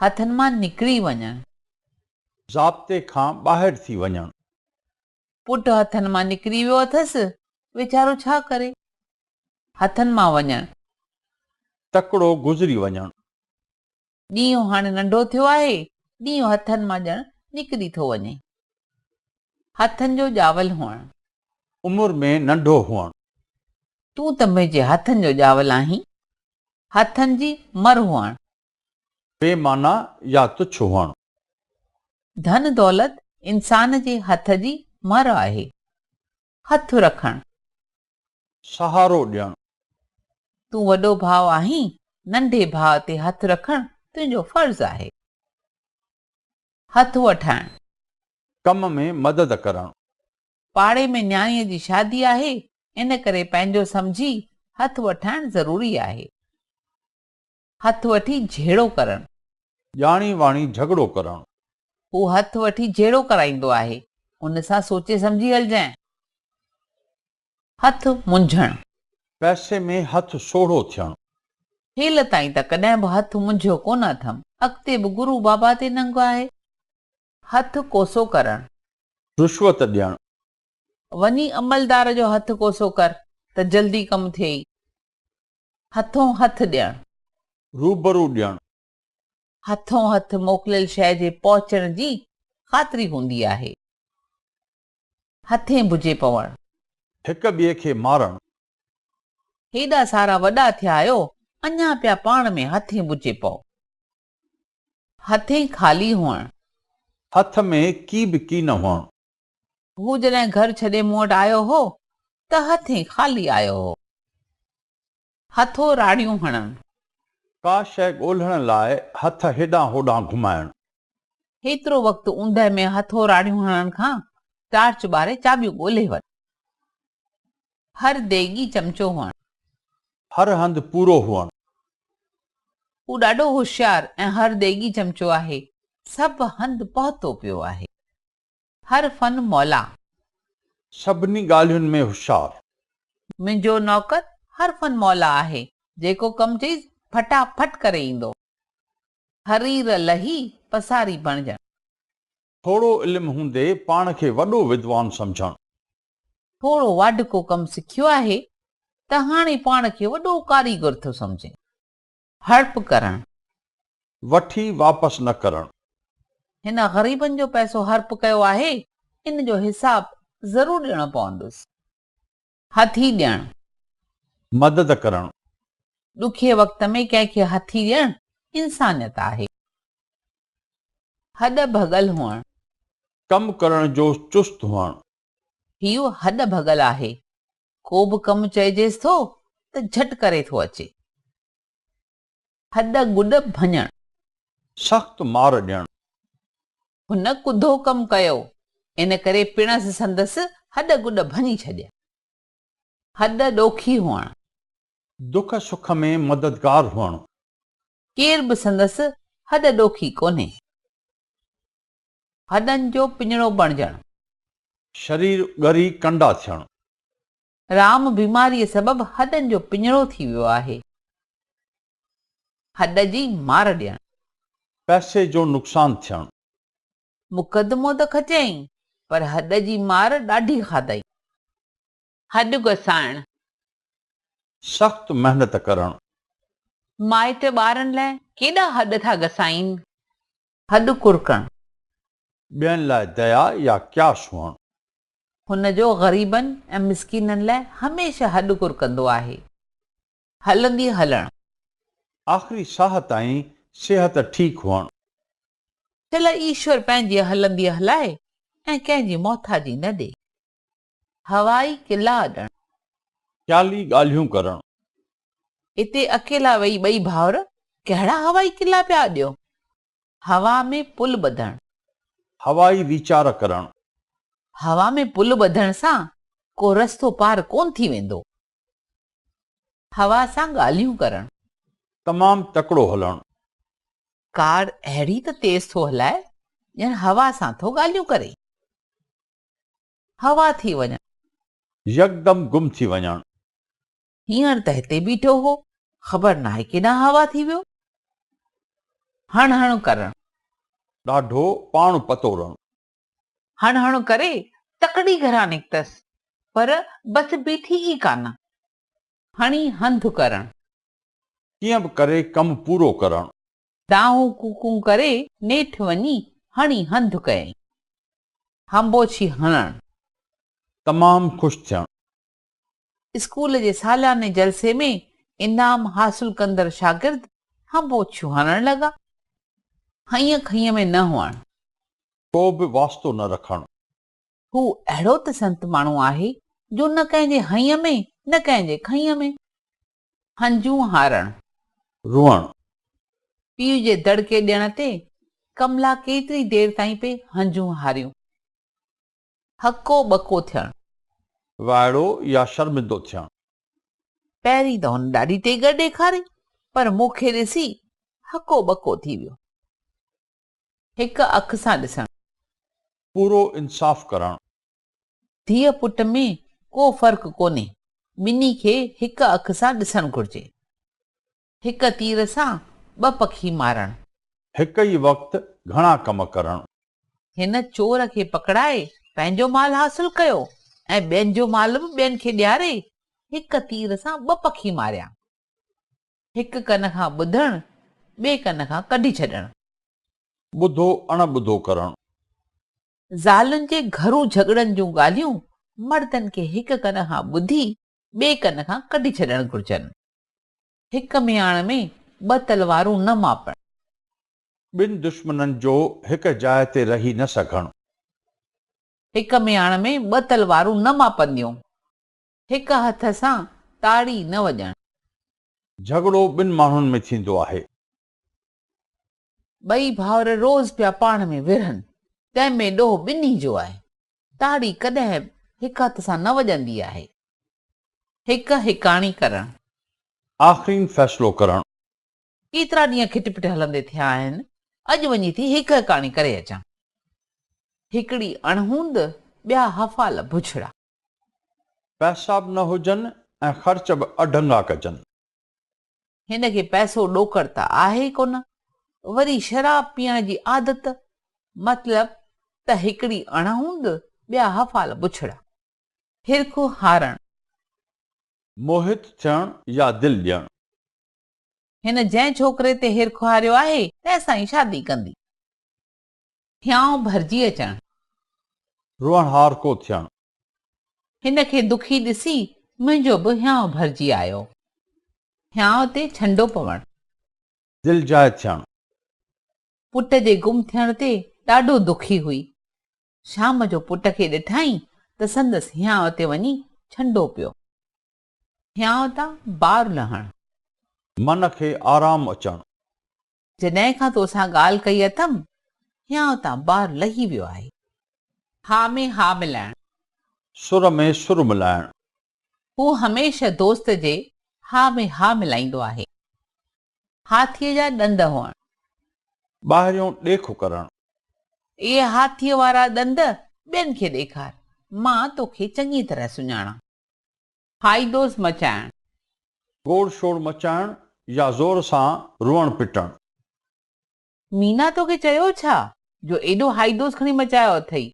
हथनि मां निकिरी वञणु, ज़ाब्ते खां ॿाहिरि थी वञणु। पुटु हथनि मां निकिरी वियो अथसि, वीचारो छा करे? हथनि मां वञणु, तकिड़ो गुज़री वञणु। ॾींहुं हाणे नंढो थियो आहे, ॾींहुं हथनि मां ॼण निकिरी थो वञे। हथनि जो ॼावल हुअणु, उमिरि में नंढो हुअणु। तूं त मुंहिंजे हथनि जो ॼावल आहीं। हथनि जी मर हुअणु, बेमाना या तुच्छ हुअणु। धन दौलत इंसान जे हथ जी मर आहे। हथु रखणु, सहारो ॾियणु। तूं वॾो भाउ आहीं, नंढे भाउ ते हथु रखणु तुंहिंजो फर्ज़ आहे। हथु वठाइणु, कम में मदद करणु। पाड़े में न्याणीअ जी शादी आहे, इन करे पंहिंजो सम्झी हथु वठाइणु ज़रूरी आहे। हथु वठी झेड़ो करणु, ॼाणी वाणी झगड़ो करणु। हू हथु वठी झेड़ो कराईंदो आहे, उन सां सोचे सम्झी हलजांइ। हथु मुंझणु, पैसे में हथु सोढ़ो थियणु। हेल ताईं त कॾहिं बि हथु मुंझियो कोन अथमि, अॻिते बि गुरू बाबा ते नंग आहे। हथु कोसो करणु, रिश्वत ॾियणु। वञी अमलदार जो हथु कोसो कर त जल्दी कमु थिए। हथों हथु ॾियणु, रूबरू ॾियणु। हथों हथु मोकिलियल शइ जे पहुचण जी ख़ातिरी हूंदी आहे। हथें बुझे पवणु, हिक ॿिए खे मारणु। हेॾा सारा वॾा थिया आहियो, अञा पिया पाण में हथें बुझे पओ। हथें ख़ाली हुअणु, हथ में की बि की न हुअणु। हू जॾहिं घर छॾे मूं वटि आयो हो त हथें ख़ाली आयो हो। हथो राड़ियूं हणणु, का शइ ॻोल्हण लाइ हथ हेॾां होॾां घुमाइणु। हेतिरो वक़्तु ऊंदहि में हथो राड़ियूं हणण खां टार्च ॿारे चाबियूं ॻोल्हे वठि। हर देगी चमचो हुअणु, हर हंधि पूरो हुअणु। हू ॾाढो होशियारु ऐं हर देगी चमचो आहे, सभु हंधि पहुतो पियो आहे। हर फन मौला, सभिनी ॻाल्हियुनि में होशियारु। मुंहिंजो नौकर हर फन मौला आहे, जेको कमु चईसि फटाफट करे ईंदो। हरीर लही पसारी बणजणु, थोरो इल्मु हूंदे पाण खे वॾो विद्वान सम्झणु। थोरो वाढको कमु सिखियो आहे त हाणे पाण खे वॾो कारीगर थो सम्झे। हड़प करणु, वठी वापसि न करणु। हिन ग़रीबनि जो पैसो हड़प कयो आहे, इन जो हिसाबु ज़रूरु ॾियणो पवंदुसि। हथी ॾियणु, मदद करणु। ॾुखे वक़्त में कंहिंखे हथी ॾियणु इंसानियत आहे। हॾ भॻल हुअणु, कमु करण जो चुस्त हुअणु। हीउ हॾ भॻल आहे, को बि कमु चइजेसि थो त झटि करे थो अचे। हॾ गुॾ भञणु, सख़्तु मार ॾियणु। हुन कुधो कमु कयो, इन करे पिणसि संदसि हॾ गुॾ भञी छॾिया। हॾ ॾोखी हुअणु, दुख सुख में मददगार हुअणु। केर बि संदसि हॾ ॾोखी कोन्हे। हॾनि जो पिञड़ो बणजणु, शरीर ॻरी कंडा थियणु। राम बीमारीअ सबबि हॾनि जो पिञड़ो थी वियो आहे। हॾ जी मार ॾियणु, पैसे जो नुक़सानु थियणु। मुक़दमो त खचईं, पर हॾ जी मार ॾाढी खाधई। हॾ घसाइणु, सख़्तु महिनत करणु। माइट ॿारनि लाइ केॾा हॾ था घसाइनि। हॾ कुरकणु, ॿियनि लाइ दया या क्यास हुअणु। हुन जो ग़रीबनि ऐं मिसकीननि लाइ हमेशह हॾ कुरकंदो आहे। हलंदी हलणु, आख़िरी साह ताईं सिहत ठीकु हुअणु। चल ईश्वर पंहिंजी हलंदी हलाए ऐं कंहिंजी मोथाजी न ॾे। हवाई किला ॾियणु, ख़्याली ॻाल्हियूं करणु। हिते अकेला वेही ॿई भाउर कहिड़ा हवाई किला पिया ॾियो। हवा में पुल ॿधणु, हवाई वीचार करणु। हवा में पुल ॿधण सां को रस्तो पार कोन थी वेंदो। हवा सां ॻाल्हियूं करणु, तमामु तकिड़ो हलणु। कार अहिड़ी त तेज़ थो हलाए ॼण हवा सां थो ॻाल्हियूं करे। हवा थी वञणु, यकदम गुम थी वञणु। हींअर त हिते बीठो हो, ख़बर नाहे केॾांहुं हवा थी वियो। हण हण करणु, ॾाढो पाण पतोड़णु, हण हण करे तकड़ी घरां निकितसि, पर बस बीठी ई कान। हणी हंधु करणु, कीअं बि करे कमु पूरो करणु, दाहूं कूकूं करे नेठि वञी हणी हंधु कयईं। हंबोछी हणणु, तमामु ख़ुशि थियणु, स्कूल जे सालियाने जलसे में इनाम हासिल कंदड़ शागिर्द हंबोछियूं हणण लॻा। हईअ खईअ में न हुअणु, को बि वास्तो न रखणु, हू अहिड़ो त संत माण्हू आहे जो न कंहिंजे हईअ में न कंहिंजे खईअ में। हंजूं हारणु, रुअणु, पीउ जे दड़के ॾियण ते कमला केतिरी देर ताईं पे हंजूं हारियूं। हको बको थियणु, वाइड़ो या शर्मिंदो थियणु, पहिरीं त हुन ॾाढी टेग ॾेखारी, पर मूंखे ॾिसी हको बको थी वियो। हिक अख सां ॾिसणु, पूरो इंसाफ़ करणु, धीअ पुट में को फ़र्क़ु कोन्हे, ॿिन्ही खे हिक अख सां ॾिसणु घुर्जे। हिक तीर सां ॿ पखी मारणु, हिक ई वक़्तु घणा कम करणु, हिन चोर खे पकड़ाए पंहिंजो माल हासिल कयो ऐं ॿियनि जो माल बि ॿियनि खे ॾियारे हिक तीर सां ॿ पखी मारिया। हिक कन खां ॿुधणु, ॿिए कन खां कढी छॾणु, ॿुधो अणॿुधो करणु, ज़ालुनि जे घरू झगड़नि जूं ॻाल्हियूं मर्दनि खे हिक कन खां ॿुधी ॿिए कन खां कढी छॾणु घुर्जनि। हिक मियाण में ॿ तलवारूं न मापणु, ॿिनि दुश्मननि जो हिक जाइ ते रही न सघणु, हिक मियाण में ॿ तलवारूं न मापंदियूं, हिक हथ सां ताड़ी न वॼणु, झगड़ो ॿिनि माण्हुनि में थींदो आहे, ॿई भाउर रोज़ पिया पाण में विढ़नि, तंहिंमें ॾोह ॿिन्ही जो आहे, ताड़ी कॾहिं हिक हथ सां न वॼंदी आहे। हिक हिकाणी करणु, आख़िरी फ़ैसिलो करणु, केतिरा ॾींहं खिटपिट हलंदे थिया आहिनि, अॼु वञी थी हिक हिकाणी करे अचां। हिकिड़ी अणहूंद, ॿिया हफ़ाल बुछड़ा, पैसा बि न हुजनि ऐं ख़र्च बि अढंगा कजनि, हिन खे पैसो ॾोकड़ त आहे ई कोन, वरी शराब पीअण जी आदत, मतलब त हिकिड़ी अणहूंद, ॿिया हफ़ाल बुछड़ा। हिरखो हारणु, मोहित थियणु या दिलि ॾियणु, हिन जंहिं छोकिरे ते हिरखो हारियो आहे तंहिंसां ई शादी कंदी। हियांव भरिजी अचणु, रुअणहार को थियणु, हिन खे दुखी ॾिसी मुंहिंजो बि हियांव भरिजी आयो। हियांव ते छंडो पवणु, दिलि जाइ थियणु, पुट जे गुम थियण ते ॾाढो दुखी हुई। शाम जो पुट खे ॾिठाई त संदसि हियांव ते वञी छंडो पियो। हियांव तां बार लहणु, मन खे आराम अचणु, जॾहिं खां तोसां ॻाल्हि कई अथमि हियांव तां बार लही वियो आहे। हा में हा मिलाइणु, सुर में सुर मिलाइणु, हू हमेशह दोस्त जे हा में हा मिलाईंदो आहे। हाथीअ जा ॾंद हुअणु, ॿाहिरियों ॾेखो करणु, इहे हाथीअ वारा ॾंद ॿियनि खे ॾेखार, मां तोखे चङी तरह सुञाणा। हाइदोस मचाइणु, गोड़ शोड़ मचाइणु या ज़ोर सां रुअणु पिटणु, मीना तोखे चयो छा जो एॾो हाइदोस खणी मचायो अथई?